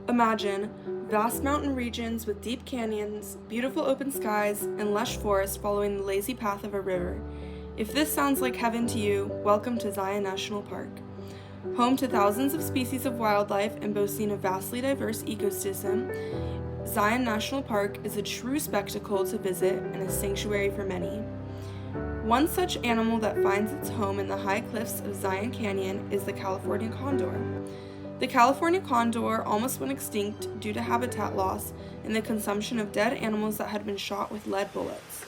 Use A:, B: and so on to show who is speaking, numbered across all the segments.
A: Imagine vast mountain regions with deep canyons, beautiful open skies, and lush forest following the lazy path of a river. If this sounds like heaven to you, welcome to Zion National Park. Home to thousands of species of wildlife and boasting a vastly diverse ecosystem, Zion National Park is a true spectacle to visit and a sanctuary for many. One such animal that finds its home in the high cliffs of Zion Canyon is the California condor. The California condor almost went extinct due to habitat loss and the consumption of dead animals that had been shot with lead bullets.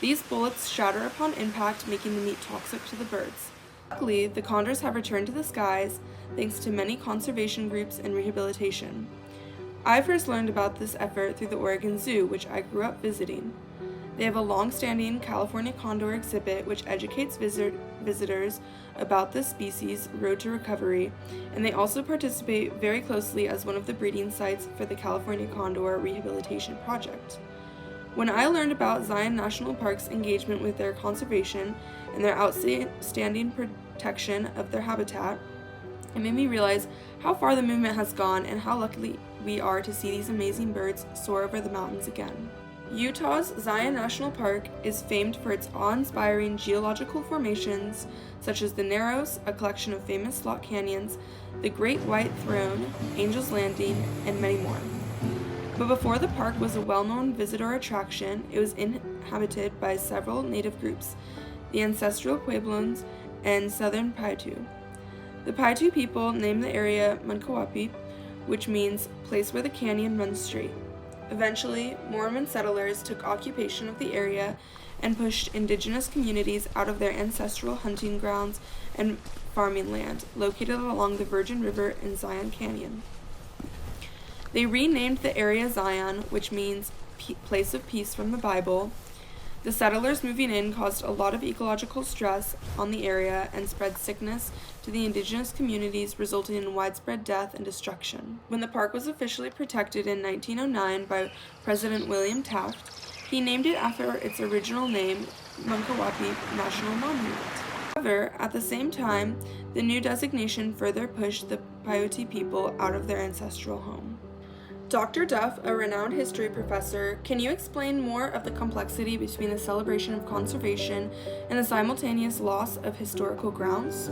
A: These bullets shatter upon impact, making the meat toxic to the birds. Luckily, the condors have returned to the skies thanks to many conservation groups and rehabilitation. I first learned about this effort through the Oregon Zoo, which I grew up visiting. They have a long-standing California condor exhibit which educates visitors about this species' road to recovery, and they also participate very closely as one of the breeding sites for the California Condor Rehabilitation Project. When I learned about Zion National Park's engagement with their conservation and their outstanding protection of their habitat, it made me realize how far the movement has gone and how lucky we are to see these amazing birds soar over the mountains again. Utah's Zion National Park is famed for its awe-inspiring geological formations such as the Narrows, a collection of famous slot canyons, the Great White Throne, Angel's Landing, and many more. But before the park was a well-known visitor attraction, it was inhabited by several native groups, the ancestral Pueblones and Southern Paiute. The Paiute people named the area Mankawapi, which means place where the canyon runs straight. Eventually, Mormon settlers took occupation of the area and pushed indigenous communities out of their ancestral hunting grounds and farming land, located along the Virgin River in Zion Canyon. They renamed the area Zion, which means place of peace from the Bible. The settlers moving in caused a lot of ecological stress on the area and spread sickness to the indigenous communities, resulting in widespread death and destruction. When the park was officially protected in 1909 by President William Taft, he named it after its original name, Mankawapi National Monument. However, at the same time, the new designation further pushed the Paiute people out of their ancestral home. Dr. Duff, a renowned history professor, can you explain more of the complexity between the celebration of conservation and the simultaneous loss of historical grounds?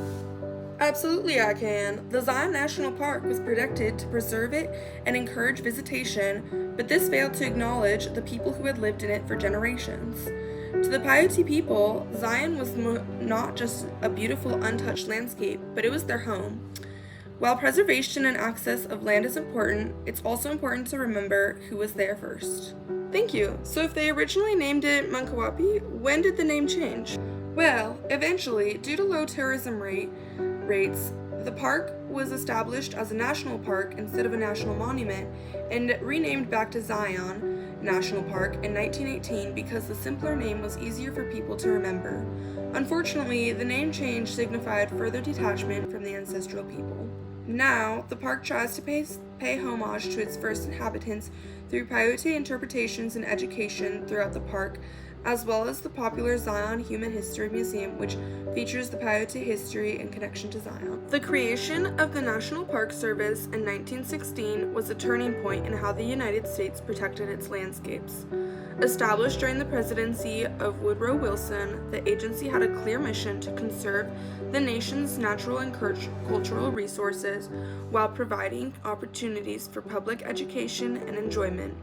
A: Absolutely, I can. The Zion National Park was protected to preserve it and encourage visitation, but this failed to acknowledge the people who had lived in it for generations. To the Paiute people, Zion was not just a beautiful, untouched landscape, but it was their home. While preservation and access of land is important, it's also important to remember who was there first. Thank you. So if they originally named it Mankawapi, when did the name change? Well, eventually, due to low tourism rates, the park was established as a national park instead of a national monument and renamed back to Zion National Park in 1918 because the simpler name was easier for people to remember. Unfortunately, the name change signified further detachment from the ancestral people. Now, the park tries to pay homage to its first inhabitants through Paiute interpretations and education throughout the park, as well as the popular Zion Human History Museum, which features the Paiute history and connection to Zion. The creation of the National Park Service in 1916 was a turning point in how the United States protected its landscapes. Established during the presidency of Woodrow Wilson, the agency had a clear mission to conserve the nation's natural and cultural resources while providing opportunities for public education and enjoyment.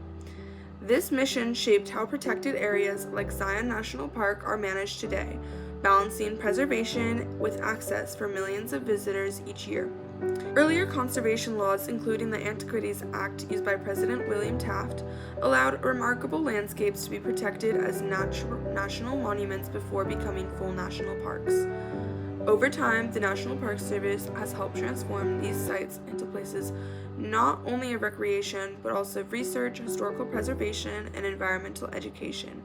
A: This mission shaped how protected areas like Zion National Park are managed today, balancing preservation with access for millions of visitors each year. Earlier conservation laws, including the Antiquities Act used by President William Taft, allowed remarkable landscapes to be protected as national monuments before becoming full national parks. Over time, the National Park Service has helped transform these sites into places not only of recreation, but also of research, historical preservation, and environmental education,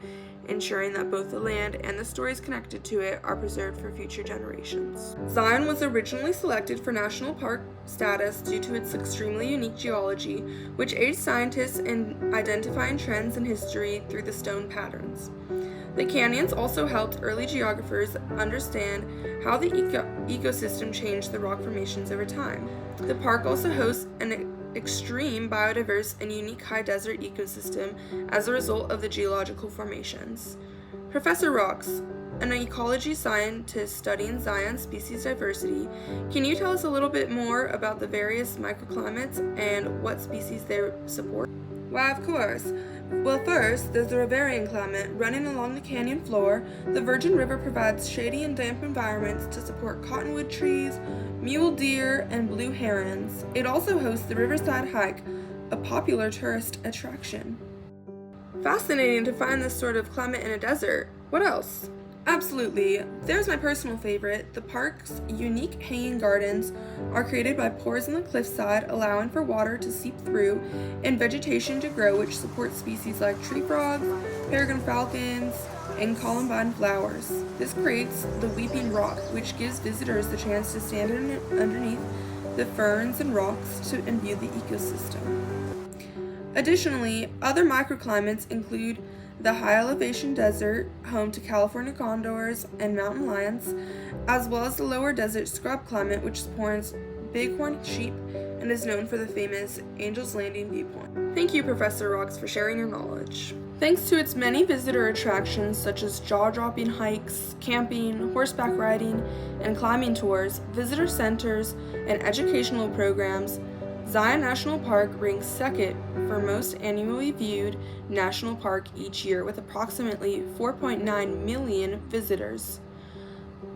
A: ensuring that both the land and the stories connected to it are preserved for future generations. Zion was originally selected for national park status due to its extremely unique geology, which aids scientists in identifying trends in history through the stone patterns. The canyons also helped early geographers understand how the ecosystem changed the rock formations over time. The park also hosts an extreme, biodiverse, and unique high desert ecosystem as a result of the geological formations. Professor Rocks, an ecology scientist studying Zion species diversity, can you tell us a little bit more about the various microclimates and what species they support? Why, of course. Well, first, there's the riverian climate. Running along the canyon floor, the Virgin River provides shady and damp environments to support cottonwood trees, mule deer, and blue herons. It also hosts the Riverside Hike, a popular tourist attraction. Fascinating to find this sort of climate in a desert. What else? Absolutely. There's my personal favorite. The park's unique hanging gardens are created by pores in the cliffside, allowing for water to seep through and vegetation to grow, which supports species like tree frogs, peregrine falcons, and columbine flowers. This creates the Weeping Rock, which gives visitors the chance to stand underneath the ferns and rocks and view the ecosystem. Additionally, other microclimates include the high elevation desert, home to California condors and mountain lions, as well as the lower desert scrub climate, which supports bighorn sheep and is known for the famous Angel's Landing viewpoint. Thank you, Professor Rocks, for sharing your knowledge. Thanks to its many visitor attractions such as jaw-dropping hikes, camping, horseback riding, and climbing tours, visitor centers, and educational programs, Zion National Park ranks second for most annually viewed national park each year with approximately 4.9 million visitors.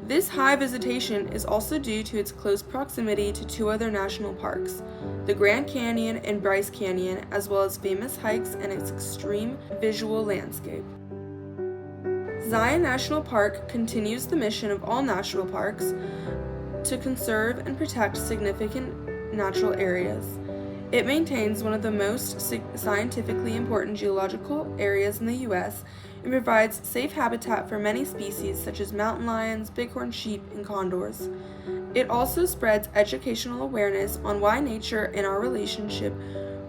A: This high visitation is also due to its close proximity to two other national parks, the Grand Canyon and Bryce Canyon, as well as famous hikes and its extreme visual landscape. Zion National Park continues the mission of all national parks to conserve and protect significant natural areas. It maintains one of the most scientifically important geological areas in the U.S. and provides safe habitat for many species such as mountain lions, bighorn sheep, and condors. It also spreads educational awareness on why nature and our relationship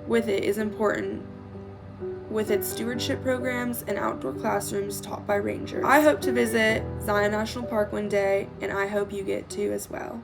A: with it is important, with its stewardship programs and outdoor classrooms taught by rangers. I hope to visit Zion National Park one day, and I hope you get to as well.